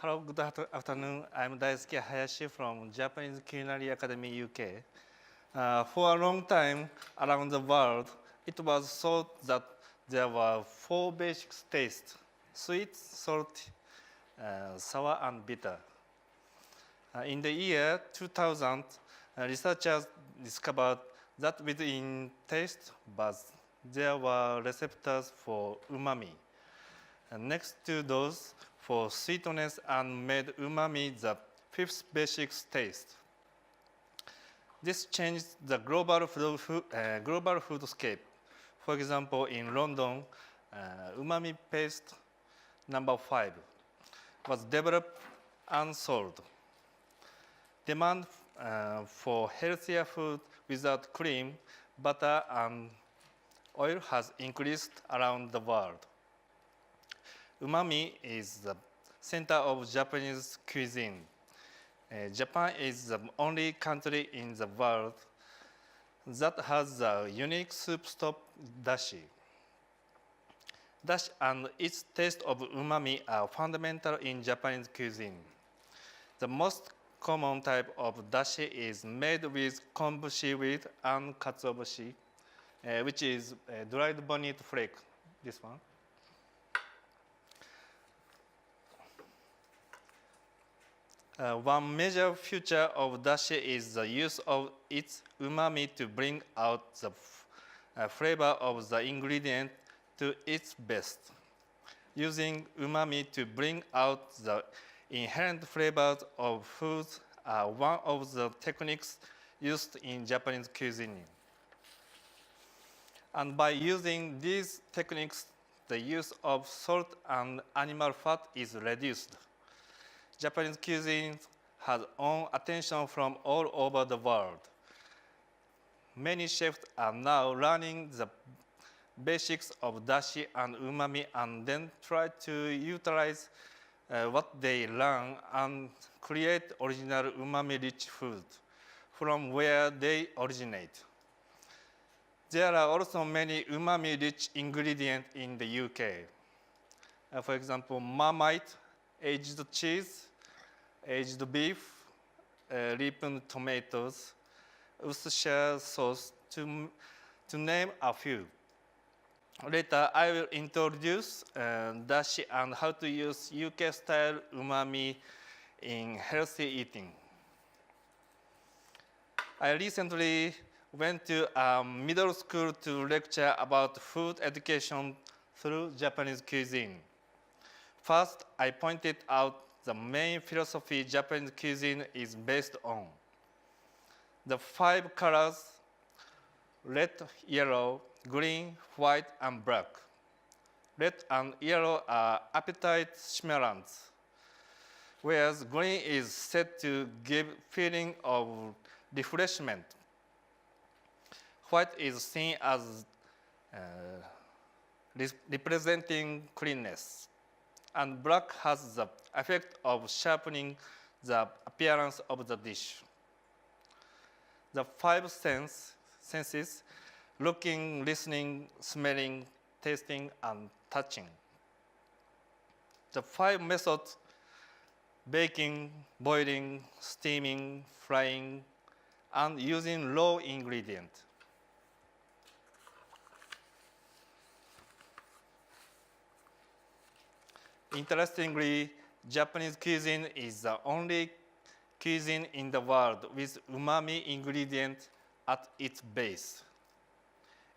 Hello, good afternoon. I'm Daisuke Hayashi from Japanese Culinary Academy UK. For a long time around the world, it was thought that there were four basic tastes: sweet, salty, sour, and bitter. In the year 2000, researchers discovered that within taste buds, there were receptors for umami. And next to those for sweetness and made umami the fifth basic taste. This changed the global foodscape. For example, in London, umami paste number 5 was developed and sold. Demand for healthier food without cream, butter, and oil has increased around the world. Umami is the center of Japanese cuisine. Japan is the only country in the world that has a unique soup stock dashi. Dashi and its taste of umami are fundamental in Japanese cuisine. The most common type of dashi is made with kombu seaweed and katsuobushi, which is dried bonnet flake, this one. One major feature of dashi is the use of its umami to bring out the flavor of the ingredient to its best. Using umami to bring out the inherent flavors of foods are one of the techniques used in Japanese cuisine. And by using these techniques, the use of salt and animal fat is reduced. Japanese cuisine has won attention from all over the world. Many chefs are now learning the basics of dashi and umami and then try to utilize what they learn and create original umami-rich food from where they originate. There are also many umami-rich ingredients in the UK. For example, Marmite, aged cheese, aged beef, ripened tomatoes, Worcestershire sauce, to name a few. Later, I will introduce dashi and how to use UK-style umami in healthy eating. I recently went to a middle school to lecture about food education through Japanese cuisine. First, I pointed out the main philosophy Japanese cuisine is based on. The 5 colors: red, yellow, green, white, and black. Red and yellow are appetite stimulants, whereas green is said to give feeling of refreshment. White is seen as representing cleanness, and black has the effect of sharpening the appearance of the dish. The 5 senses: looking, listening, smelling, tasting, and touching. The 5 methods: baking, boiling, steaming, frying, and using raw ingredients. Interestingly, Japanese cuisine is the only cuisine in the world with umami ingredient at its base.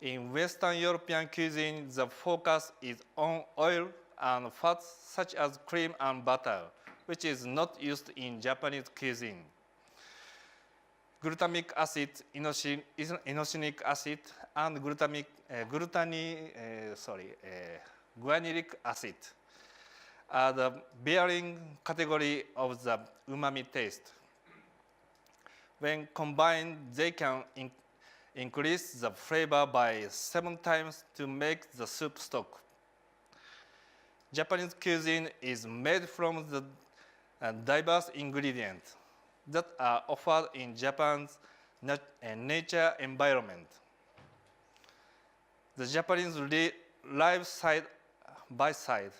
In Western European cuisine, the focus is on oil and fats such as cream and butter, which is not used in Japanese cuisine. Glutamic acid, inosinic acid, and guanilic acid are the bearing category of the umami taste. When combined, they can increase the flavor by 7 times to make the soup stock. Japanese cuisine is made from the diverse ingredients that are offered in Japan's nature environment. The Japanese live side by side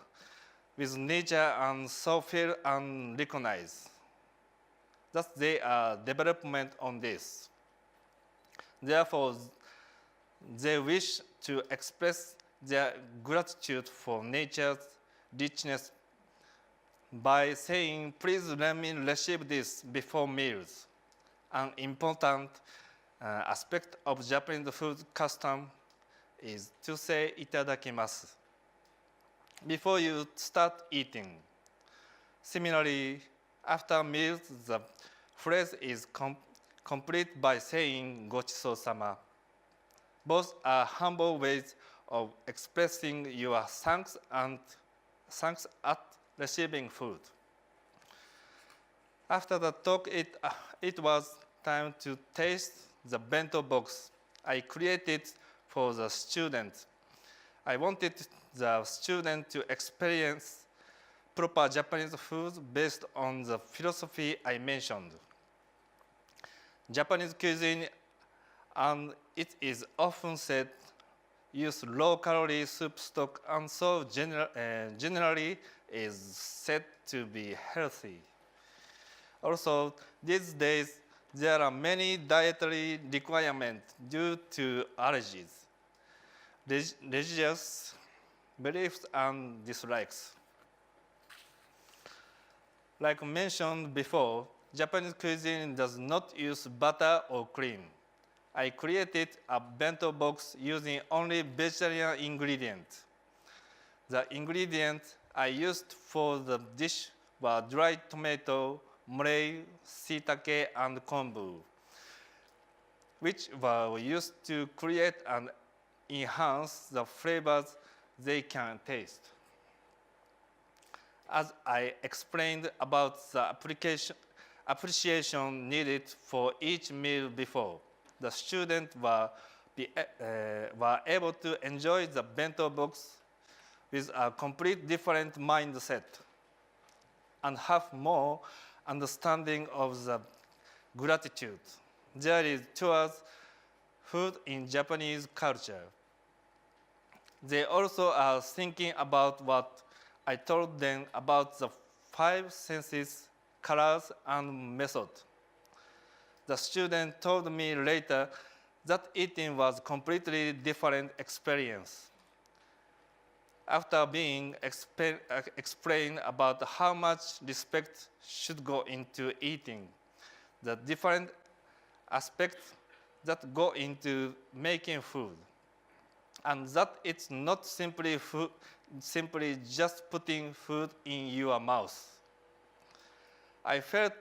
with nature and so feel and recognize that they are development on this. Therefore, they wish to express their gratitude for nature's richness by saying, please let me receive this before meals. An important aspect of Japanese food custom is to say itadakimasu before you start eating. Similarly, after meals, the phrase is complete by saying gochisousama. Both are humble ways of expressing your thanks at receiving food. After the talk, it was time to taste the bento box I created for the students. I wanted the student to experience proper Japanese food based on the philosophy I mentioned. Japanese cuisine, and it is often said, use low-calorie soup stock, and so generally is said to be healthy. Also, these days, there are many dietary requirements due to allergies, religious beliefs, and dislikes. Like mentioned before, Japanese cuisine does not use butter or cream. I created a bento box using only vegetarian ingredients. The ingredients I used for the dish were dried tomato, morei, shiitake, and kombu, which were used to create and enhance the flavors they can taste. As I explained about the appreciation needed for each meal before, the students were able to enjoy the bento box with a complete different mindset and have more understanding of the gratitude there is towards food in Japanese culture. They also are thinking about what I told them about the 5 senses, colors, and method. The student told me later that eating was a completely different experience. After being explained about how much respect should go into eating, the different aspects that go into making food, and that it's not simply just putting food in your mouth. I felt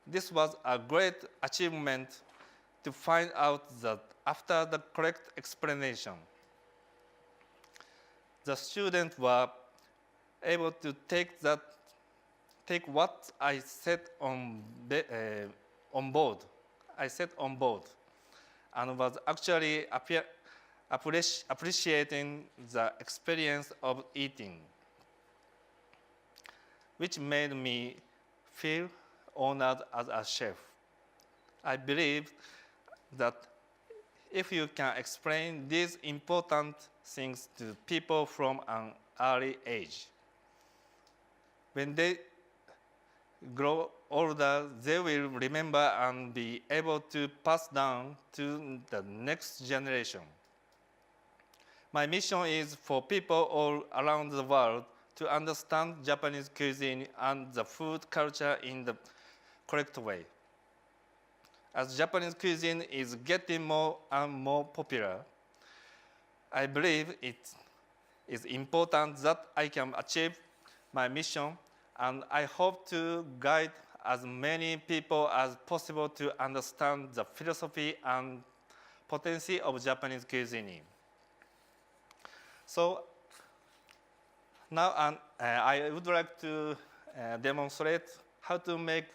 this was a great achievement to find out that after the correct explanation, the students were able to take what I said on board. And was actually appreciating the experience of eating, which made me feel honored as a chef. I believe that if you can explain these important things to people from an early age, when they grow older, they will remember and be able to pass down to the next generation. My mission is for people all around the world to understand Japanese cuisine and the food culture in the correct way. As Japanese cuisine is getting more and more popular, I believe it is important that I can achieve my mission, and I hope to guide as many people as possible to understand the philosophy and potency of Japanese cuisine. So now I would like to demonstrate how to make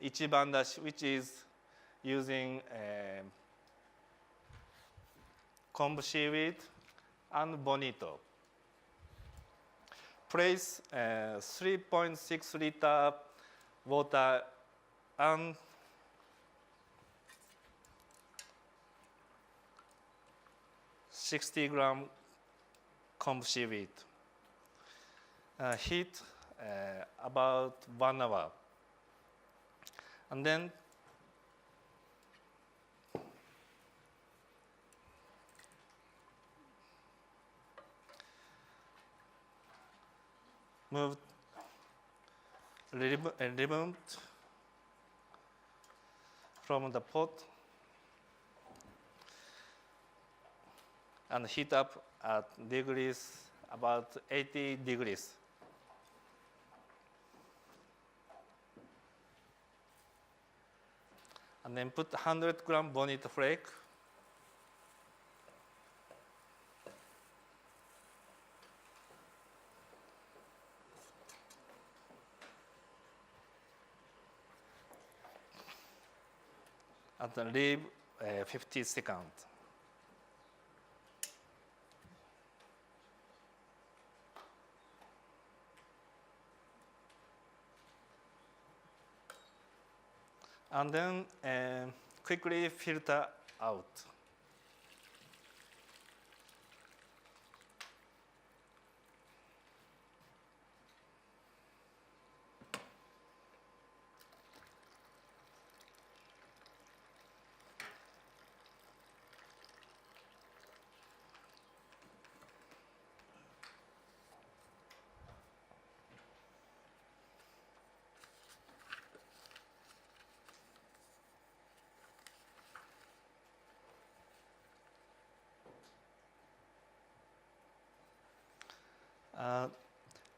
ichiban dashi, which is using kombu seaweed and bonito. Place 3.6 liter water and 60-gram kombu seaweed. Heat about 1 hour. And then removed from the pot and heat up at degrees about 80 degrees. And then put 100-gram bonito flake. And then leave 50 seconds. And then quickly filter out.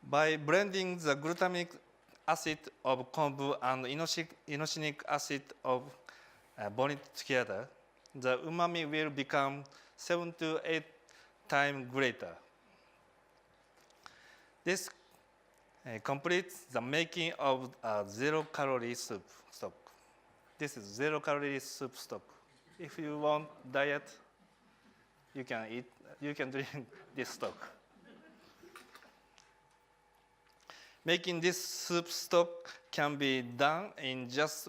By blending the glutamic acid of kombu and inosinic acid of bonito together, the umami will become 7 to 8 times greater. This completes the making of a zero-calorie soup stock. This is zero-calorie soup stock. If you want diet, you can drink this stock. Making this soup stock can be done in just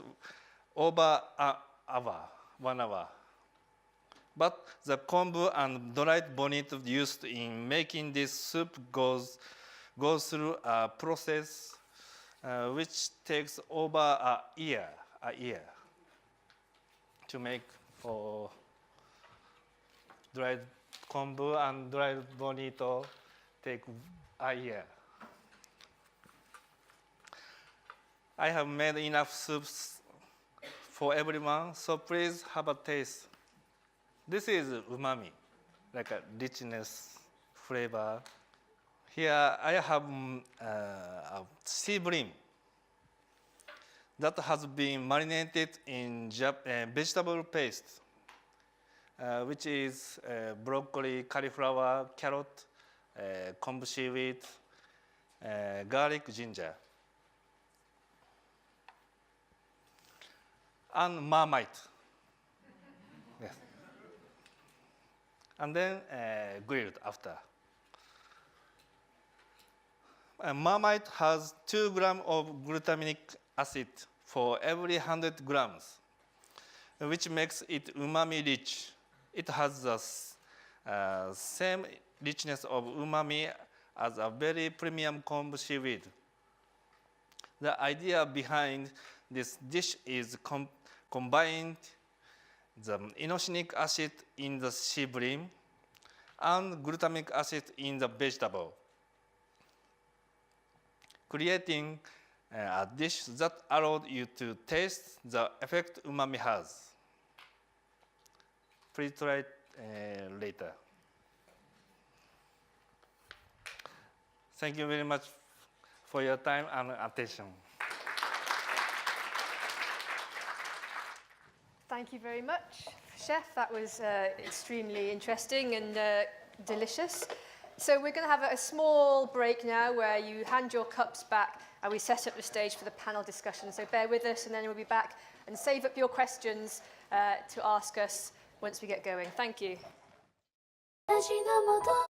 over an hour, 1 hour. But the kombu and dried bonito used in making this soup goes through a process which takes over a year to make for dried kombu and dried bonito take a year. I have made enough soups for everyone, so please have a taste. This is umami, like a richness, flavor. Here I have a sea bream that has been marinated in vegetable paste, which is broccoli, cauliflower, carrot, kombu seaweed, garlic, ginger. And marmite. Yes. And then grilled after. Marmite has 2 grams of glutamic acid for every 100 grams, which makes it umami rich. It has the same richness of umami as a very premium kombu seaweed. The idea behind this dish is combined the inosinic acid in the sea bream and glutamic acid in the vegetable, creating a dish that allowed you to taste the effect umami has. Please try it later. Thank you very much for your time and attention. Thank you very much, Chef. That was extremely interesting and delicious. So we're going to have a small break now where you hand your cups back and we set up the stage for the panel discussion. So bear with us and then we'll be back and save up your questions to ask us once we get going. Thank you. 味の素